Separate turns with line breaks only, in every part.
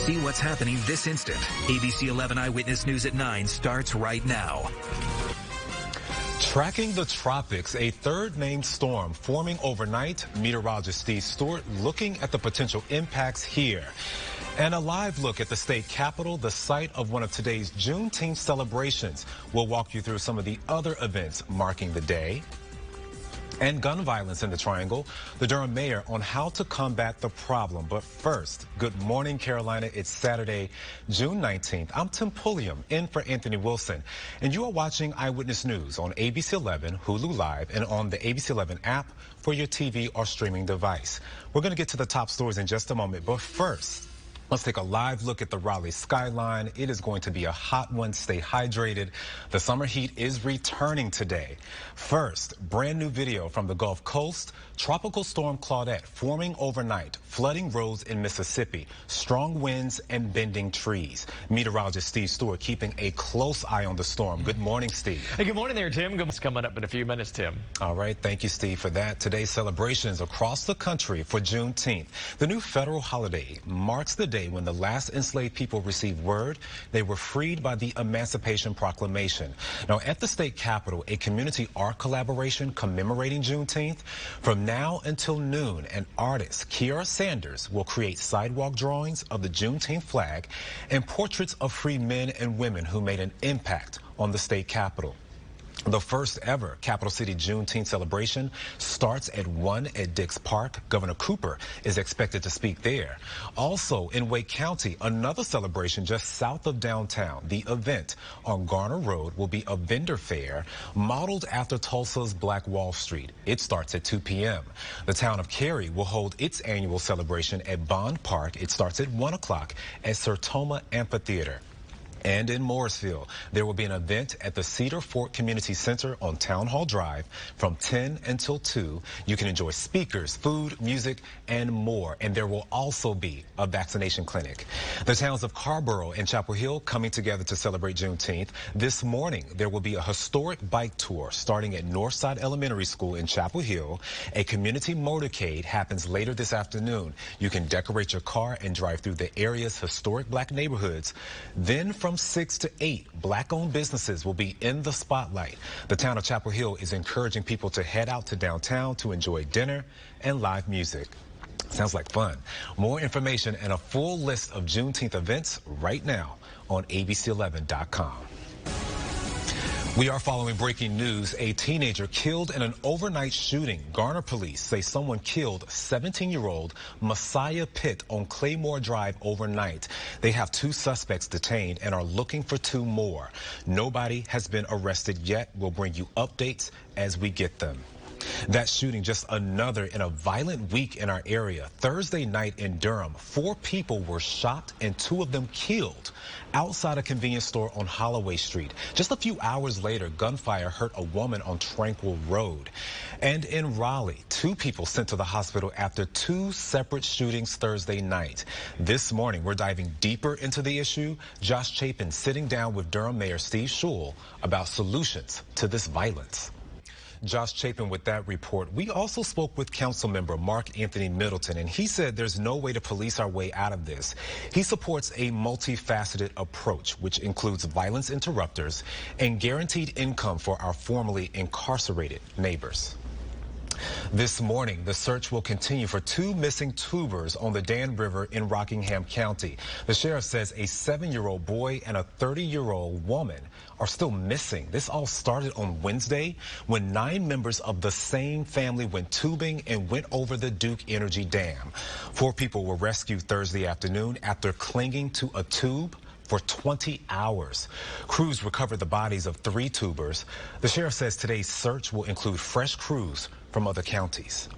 See what's happening this instant. ABC 11 Eyewitness News at 9 starts right now.
Tracking the tropics, a third named storm forming overnight. Meteorologist Steve Stewart looking at the potential impacts here. And a live look at the state capitol, the site of one of today's Juneteenth celebrations. We'll walk you through some of the other events marking the day. And gun violence in the Triangle, the Durham mayor on how to combat the problem. But first, good morning, Carolina. It's Saturday, June 19th. I'm Tim Pulliam, in for Anthony Wilson. And you are watching Eyewitness News on ABC 11, Hulu Live, and on the ABC 11 app for your TV or streaming device. We're going to get to the top stories in just a moment. But first, let's take a live look at the Raleigh skyline. It is going to be a hot one. Stay hydrated. The summer heat is returning today. First, brand new video from the Gulf Coast. Tropical storm Claudette forming overnight, flooding roads in Mississippi, strong winds and bending trees. Meteorologist Steve Stewart keeping a close eye on the storm. Good morning, Steve.
Hey, good morning there, Tim. It's coming up in a few minutes, Tim.
All right. Thank you, Steve, for that. Today's celebrations across the country for Juneteenth. The new federal holiday marks the day when the last enslaved people received word they were freed by the Emancipation Proclamation. Now, at the state capitol, a community art collaboration commemorating Juneteenth. From now until noon, an artist, Kiara Sanders, will create sidewalk drawings of the Juneteenth flag and portraits of free men and women who made an impact on the state capitol. The first ever Capital City Juneteenth celebration starts at 1 at Dix Park. Governor Cooper is expected to speak there. Also in Wake County, another celebration just south of downtown. The event on Garner Road will be a vendor fair modeled after Tulsa's Black Wall Street. It starts at 2 p.m. The town of Cary will hold its annual celebration at Bond Park. It starts at 1 o'clock at Sertoma Amphitheater. And in Morrisville, there will be an event at the Cedar Fort Community Center on Town Hall Drive from 10 until 2. You can enjoy speakers, food, music, and more. And there will also be a vaccination clinic. The towns of Carborough and Chapel Hill coming together to celebrate Juneteenth. This morning, there will be a historic bike tour starting at Northside Elementary School in Chapel Hill. A community motorcade happens later this afternoon. You can decorate your car and drive through the area's historic black neighborhoods. Then from 6 to 8, black-owned businesses will be in the spotlight. The town of Chapel Hill is encouraging people to head out to downtown to enjoy dinner and live music. Sounds like fun. More information and a full list of Juneteenth events right now on ABC11.com. We are following breaking news. A teenager killed in an overnight shooting. Garner police say someone killed 17-year-old Messiah Pitt on Claymore Drive overnight. They have 2 suspects detained and are looking for 2 more. Nobody has been arrested yet. We'll bring you updates as we get them. That shooting, just another in a violent week in our area. Thursday night in Durham, 4 people were shot and 2 of them killed outside a convenience store on Holloway Street. Just a few hours later, gunfire hurt a woman on Tranquil Road. And in Raleigh, 2 people sent to the hospital after 2 separate shootings Thursday night. This morning, we're diving deeper into the issue. Josh Chapin sitting down with Durham Mayor Steve Schewel about solutions to this violence. Josh Chapin with that report. We also spoke with council member Mark Anthony Middleton, and he said there's no way to police our way out of this. He supports a multifaceted approach, which includes violence interrupters and guaranteed income for our formerly incarcerated neighbors. This morning, the search will continue for 2 missing tubers on the Dan River in Rockingham County. The sheriff says a 7-year-old boy and a 30-year-old woman are still missing. This all started on Wednesday when 9 members of the same family went tubing and went over the Duke Energy Dam. 4 people were rescued Thursday afternoon after clinging to a tube for 20 hours. Crews recovered the bodies of 3 tubers. The sheriff says today's search will include fresh crews from other counties.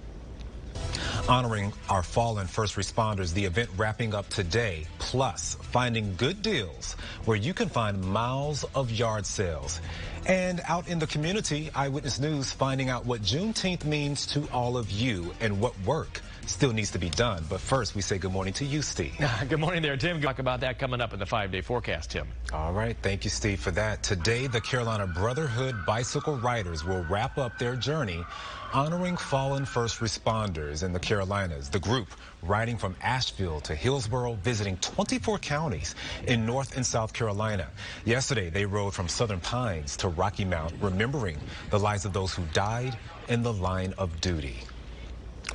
Honoring our fallen first responders, the event wrapping up today, plus finding good deals where you can find miles of yard sales. And out in the community, Eyewitness News finding out what Juneteenth means to all of you and what work still needs to be done. But first, we say good morning to you, Steve.
Good morning there, Tim. Talk about that coming up in the 5-day forecast, Tim.
All right. Thank you, Steve, for that. Today, the Carolina Brotherhood Bicycle Riders will wrap up their journey honoring fallen first responders in the Carolinas. The group riding from Asheville to Hillsborough, visiting 24 counties in North and South Carolina. Yesterday, they rode from Southern Pines to Rocky Mount, remembering the lives of those who died in the line of duty.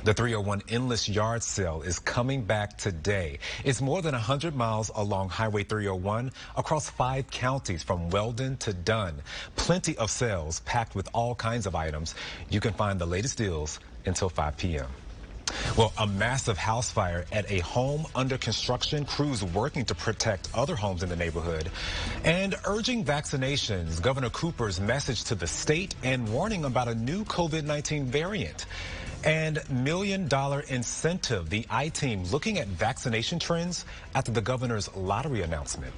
The 301 Endless Yard Sale is coming back today. It's more than 100 miles along Highway 301 across 5 counties from Weldon to Dunn. Plenty of sales packed with all kinds of items. You can find the latest deals until 5 p.m. Well, a massive house fire at a home under construction, crews working to protect other homes in the neighborhood, and urging vaccinations. Governor Cooper's message to the state and warning about a new COVID-19 variant. And $1 million incentive. The I-Team looking at vaccination trends after the governor's lottery announcement.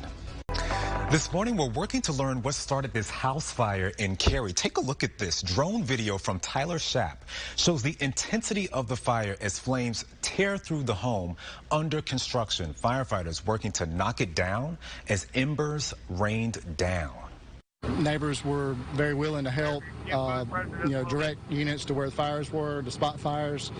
This morning, we're working to learn what started this house fire in Cary. Take a look at this. Drone video from Tyler Schapp shows the intensity of the fire as flames tear through the home under construction. Firefighters working to knock it down as embers rained down.
Neighbors were very willing to help, direct units to where the fires were, to spot fires.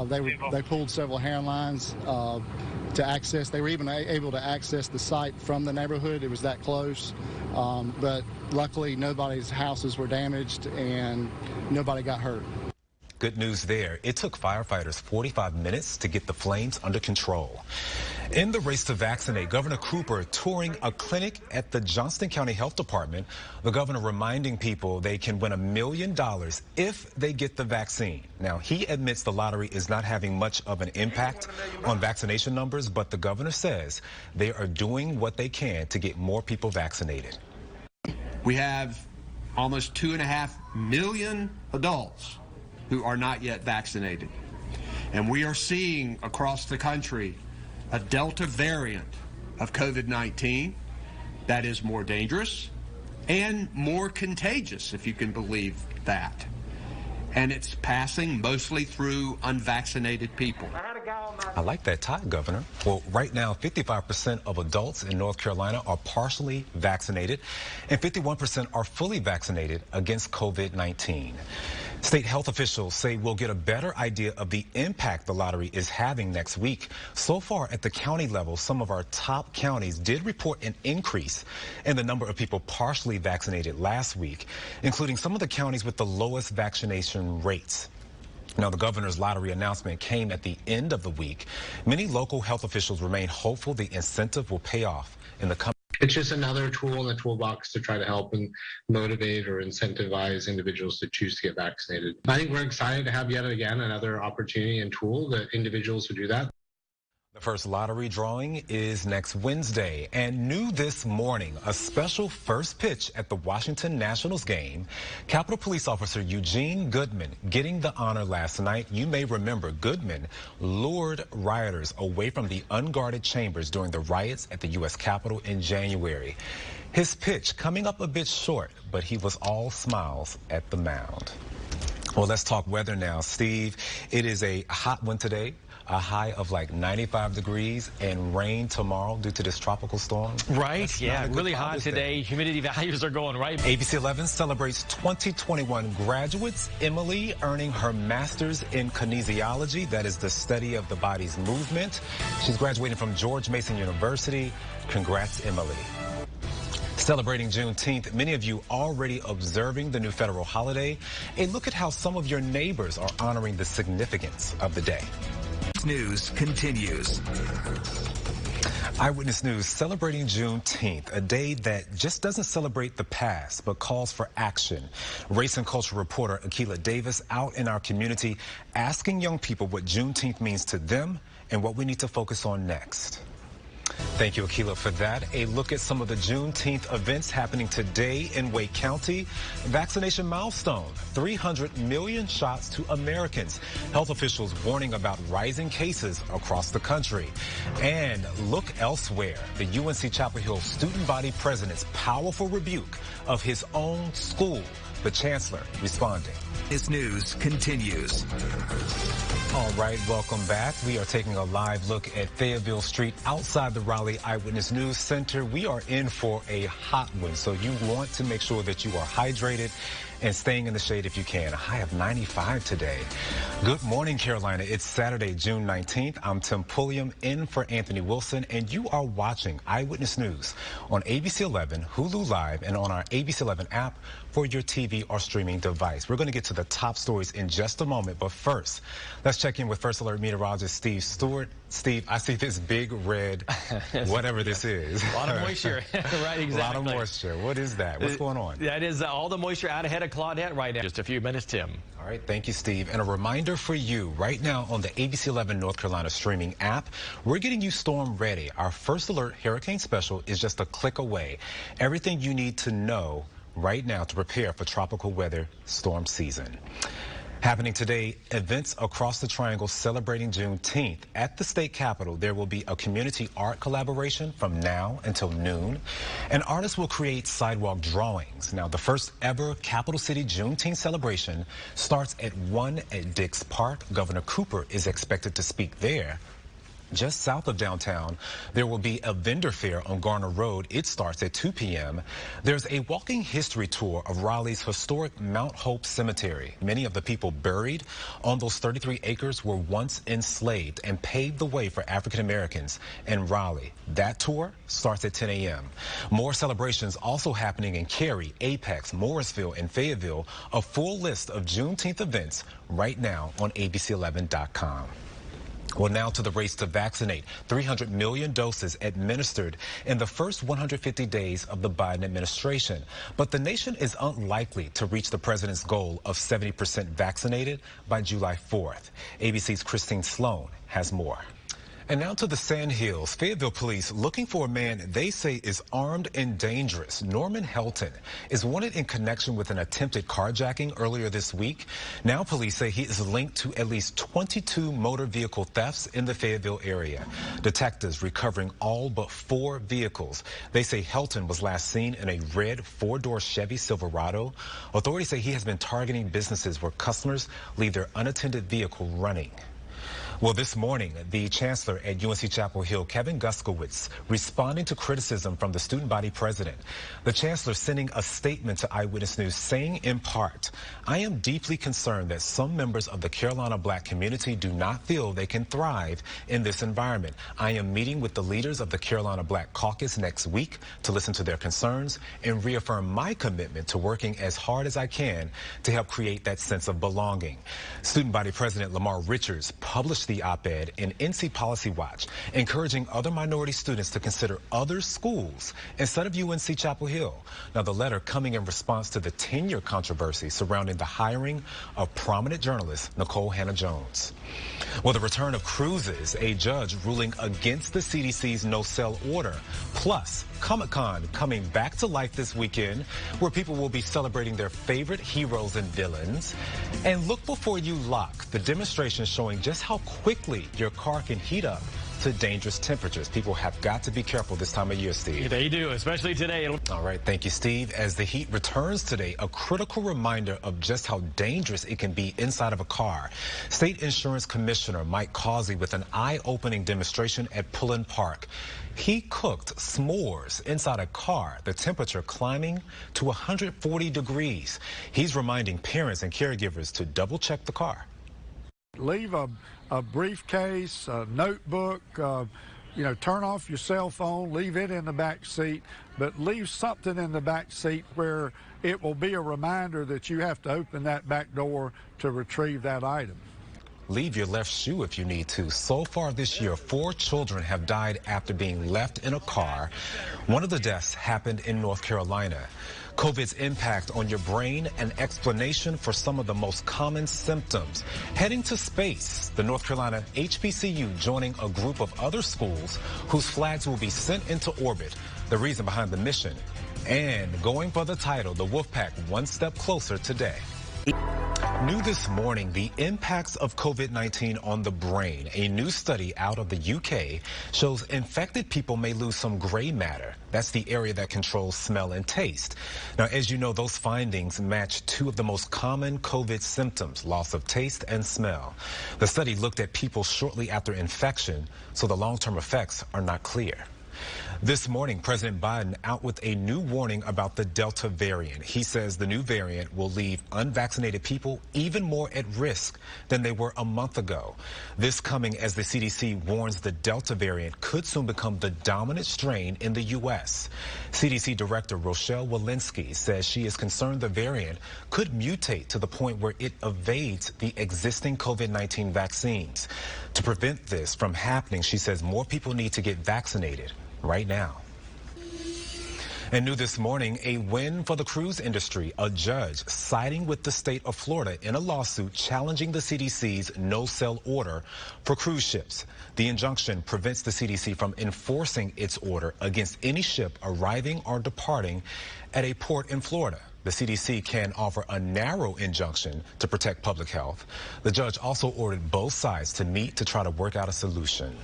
They pulled several hair lines to access. They were even able to access the site from the neighborhood. It was that close. But luckily, nobody's houses were damaged and nobody got hurt.
Good news there. It took firefighters 45 minutes to get the flames under control. In the race to vaccinate, Governor Cooper touring a clinic at the Johnston County Health Department. The governor reminding people they can win $1 million if they get the vaccine. Now, he admits the lottery is not having much of an impact on vaccination numbers, but the governor says they are doing what they can to get more people vaccinated.
We have almost 2.5 million adults who are not yet vaccinated. And we are seeing across the country a Delta variant of COVID-19 that is more dangerous and more contagious, if you can believe that. And it's passing mostly through unvaccinated people.
I like that tie, Governor. Well, right now, 55% of adults in North Carolina are partially vaccinated, and 51% are fully vaccinated against COVID-19. State health officials say we'll get a better idea of the impact the lottery is having next week. So far at the county level, some of our top counties did report an increase in the number of people partially vaccinated last week, including some of the counties with the lowest vaccination rates. Now, the governor's lottery announcement came at the end of the week. Many local health officials remain hopeful the incentive will pay off in the coming.
It's just another tool in the toolbox to try to help and motivate or incentivize individuals to choose to get vaccinated. I think we're excited to have yet again another opportunity and tool that individuals who do that.
The first lottery drawing is next Wednesday, and new this morning, a special first pitch at the Washington Nationals game. Capitol Police Officer Eugene Goodman getting the honor last night. You may remember Goodman lured rioters away from the unguarded chambers during the riots at the U.S. Capitol in January. His pitch coming up a bit short, but he was all smiles at the mound. Well, let's talk weather now. Steve, it is a hot one today. A high of like 95 degrees and rain tomorrow due to this tropical storm.
Right, yeah, really hot today. Humidity values are going right.
ABC 11 celebrates 2021 graduates. Emily earning her master's in kinesiology. That is the study of the body's movement. She's graduating from George Mason University. Congrats, Emily. Celebrating Juneteenth, many of you already observing the new federal holiday. A look at how some of your neighbors are honoring the significance of the day.
News continues.
Eyewitness News celebrating Juneteenth, a day that just doesn't celebrate the past, but calls for action. Race and culture reporter Akila Davis out in our community asking young people what Juneteenth means to them and what we need to focus on next. Thank you, Akila, for that. A look at some of the Juneteenth events happening today in Wake County. Vaccination milestone, 300 million shots to Americans. Health officials warning about rising cases across the country. And look elsewhere, the UNC Chapel Hill student body president's powerful rebuke of his own school. The Chancellor responding.
This news continues.
All right, welcome back. We are taking a live look at Fayetteville Street outside the Raleigh Eyewitness News Center. We are in for a hot one, so you want to make sure that you are hydrated and staying in the shade if you can. A high of 95 today. Good morning, Carolina. It's Saturday, June 19th. I'm Tim Pulliam in for Anthony Wilson, and you are watching Eyewitness News on ABC 11, Hulu Live, and on our ABC 11 app for your TV or streaming device. We're going to get to the top stories in just a moment, but first, let's check in with First Alert meteorologist Steve Stewart. Steve, I see this big red, whatever this is.
A lot of moisture. Right, exactly.
A lot of moisture. What is that? What's going on?
That is all the moisture out ahead of Claudette right now. Just a few minutes, Tim.
All right, thank you, Steve. And a reminder for you, right now on the ABC 11 North Carolina streaming app, we're getting you storm ready. Our First Alert Hurricane Special is just a click away. Everything you need to know right now to prepare for tropical weather storm season. Happening today, events across the Triangle celebrating Juneteenth. At the state capitol, there will be a community art collaboration from now until noon. An artist will create sidewalk drawings. Now, the first ever Capital City Juneteenth celebration starts at 1 at Dix Park. Governor Cooper is expected to speak there. Just south of downtown, there will be a vendor fair on Garner Road. It starts at 2 p.m. There's a walking history tour of Raleigh's historic Mount Hope Cemetery. Many of the people buried on those 33 acres were once enslaved and paved the way for African Americans in Raleigh. That tour starts at 10 a.m. More celebrations also happening in Cary, Apex, Morrisville, and Fayetteville. A full list of Juneteenth events right now on ABC11.com. Well, now to the race to vaccinate. 300 million doses administered in the first 150 days of the Biden administration. But the nation is unlikely to reach the president's goal of 70% vaccinated by July 4th. ABC's Christine Sloan has more. And now to the Sand Hills. Fayetteville police looking for a man they say is armed and dangerous. Norman Helton is wanted in connection with an attempted carjacking earlier this week. Now police say he is linked to at least 22 motor vehicle thefts in the Fayetteville area. Detectives recovering all but 4 vehicles. They say Helton was last seen in a red 4-door Chevy Silverado. Authorities say he has been targeting businesses where customers leave their unattended vehicle running. Well, this morning, the chancellor at UNC Chapel Hill, Kevin Guskowitz, responding to criticism from the student body president. The chancellor sending a statement to Eyewitness News saying in part, "I am deeply concerned that some members of the Carolina black community do not feel they can thrive in this environment. I am meeting with the leaders of the Carolina Black Caucus next week to listen to their concerns and reaffirm my commitment to working as hard as I can to help create that sense of belonging." Student body president Lamar Richards published the op-ed in NC Policy Watch, encouraging other minority students to consider other schools instead of UNC Chapel Hill. Now, the letter coming in response to the tenure controversy surrounding the hiring of prominent journalist Nicole Hannah-Jones. Well, the return of cruises, a judge ruling against the CDC's no-sell order, plus Comic-Con coming back to life this weekend, where people will be celebrating their favorite heroes and villains. And look before you lock, the demonstration showing just how quickly your car can heat up to dangerous temperatures. People have got to be careful this time of year, Steve.
They do, especially today.
All right, thank you, Steve. As the heat returns today, a critical reminder of just how dangerous it can be inside of a car. State Insurance Commissioner Mike Causey with an eye-opening demonstration at Pulliam Park. He cooked s'mores inside a car, the temperature climbing to 140 degrees. He's reminding parents and caregivers to double-check the car.
Leave a briefcase, a notebook, turn off your cell phone, leave it in the back seat, but leave something in the back seat where it will be a reminder that you have to open that back door to retrieve that item.
Leave your left shoe if you need to. So far this year, 4 children have died after being left in a car. One of the deaths happened in North Carolina. COVID's impact on your brain, an explanation for some of the most common symptoms. Heading to space, the North Carolina HBCU joining a group of other schools whose flags will be sent into orbit. The reason behind the mission. And going for the title, the Wolfpack one step closer today. New this morning, the impacts of COVID-19 on the brain. A new study out of the UK shows infected people may lose some gray matter. That's the area that controls smell and taste. Now, as you know, those findings match two of the most common COVID symptoms, loss of taste and smell. The study looked at people shortly after infection, so the long-term effects are not clear. This morning, President Biden out with a new warning about the Delta variant. He says the new variant will leave unvaccinated people even more at risk than they were a month ago. This coming as the CDC warns the Delta variant could soon become the dominant strain in the U.S. CDC Director Rochelle Walensky says she is concerned the variant could mutate to the point where it evades the existing COVID-19 vaccines. To prevent this from happening, she says more people need to get vaccinated right now. And new this morning, a win for the cruise industry. A judge siding with the state of Florida in a lawsuit challenging the CDC's no-sell order for cruise ships. The injunction prevents the CDC from enforcing its order against any ship arriving or departing at a port in Florida. The CDC can offer a narrow injunction to protect public health. The judge also ordered both sides to meet to try to work out a solution.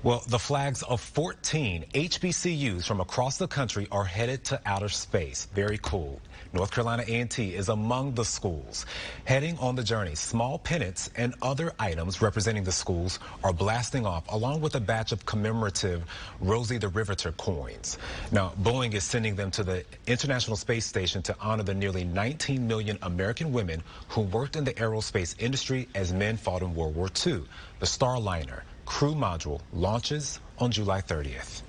Well, the flags of 14 HBCUs from across the country are headed to outer space. Very cool. North Carolina A&T is among the schools heading on the journey. Small pennants and other items representing the schools are blasting off, along with a batch of commemorative Rosie the Riveter coins. Now, Boeing is sending them to the International Space Station to honor the nearly 19 million American women who worked in the aerospace industry as men fought in World War II. The Starliner crew module launches on July 30th.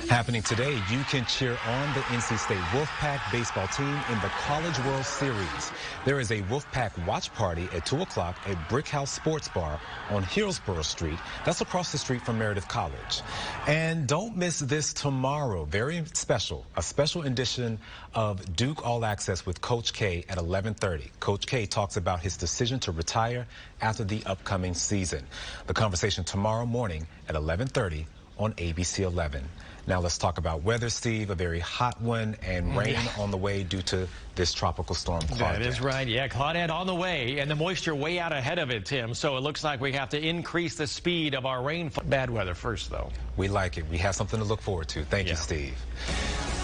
Happening today, you can cheer on the NC State Wolfpack baseball team in the College World Series. There is a Wolfpack watch party at 2 o'clock at Brick House Sports Bar on Hillsborough Street. That's across the street from Meredith College. And don't miss this tomorrow. Very special. A special edition of Duke All Access with Coach K at 11:30. Coach K talks about his decision to retire after the upcoming season. The conversation tomorrow morning at 11:30 on ABC 11. Now let's talk about weather, Steve. A very hot one and rain on the way due to this tropical storm, Claudette.
That is right. Yeah, Claudette on the way, and the moisture way out ahead of it, Tim. So it looks like we have to increase the speed of our rainfall. Bad weather first, though.
We like it. We have something to look forward to. Thank you, Steve.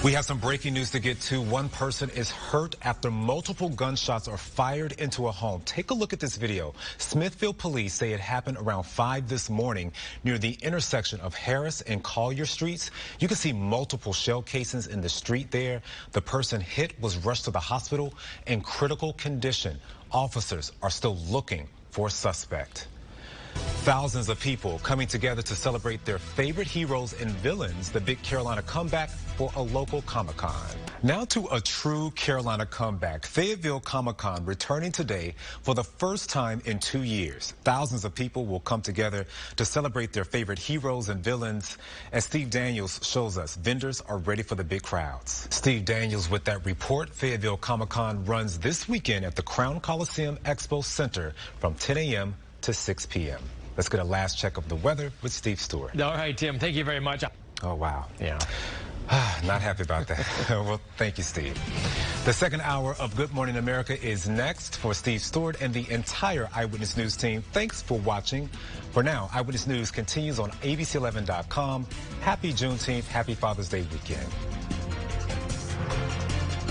We have some breaking news to get to. One person is hurt after multiple gunshots are fired into a home. Take a look at this video. Smithfield police say it happened around 5 this morning near the intersection of Harris and Collier Streets. You can see multiple shell casings in the street there. The person hit was rushed to the hospital in critical condition. Officers are still looking for a suspect. Thousands of people coming together to celebrate their favorite heroes and villains, the big Carolina comeback for a local Comic-Con. Now to a true Carolina comeback. Fayetteville Comic-Con returning today for the first time in 2 years. Thousands of people will come together to celebrate their favorite heroes and villains. As Steve Daniels shows us, vendors are ready for the big crowds. Steve Daniels with that report. Fayetteville Comic-Con runs this weekend at the Crown Coliseum Expo Center from 10 a.m. to 6 p.m. Let's get a last check of the weather with Steve Stewart.
All right, Tim. Thank you very much.
Oh, wow.
Yeah.
Not happy about that. Well, thank you, Steve. The second hour of Good Morning America is next. For Steve Stewart and the entire Eyewitness News team, thanks for watching. For now, Eyewitness News continues on ABC11.com. Happy Juneteenth. Happy Father's Day weekend.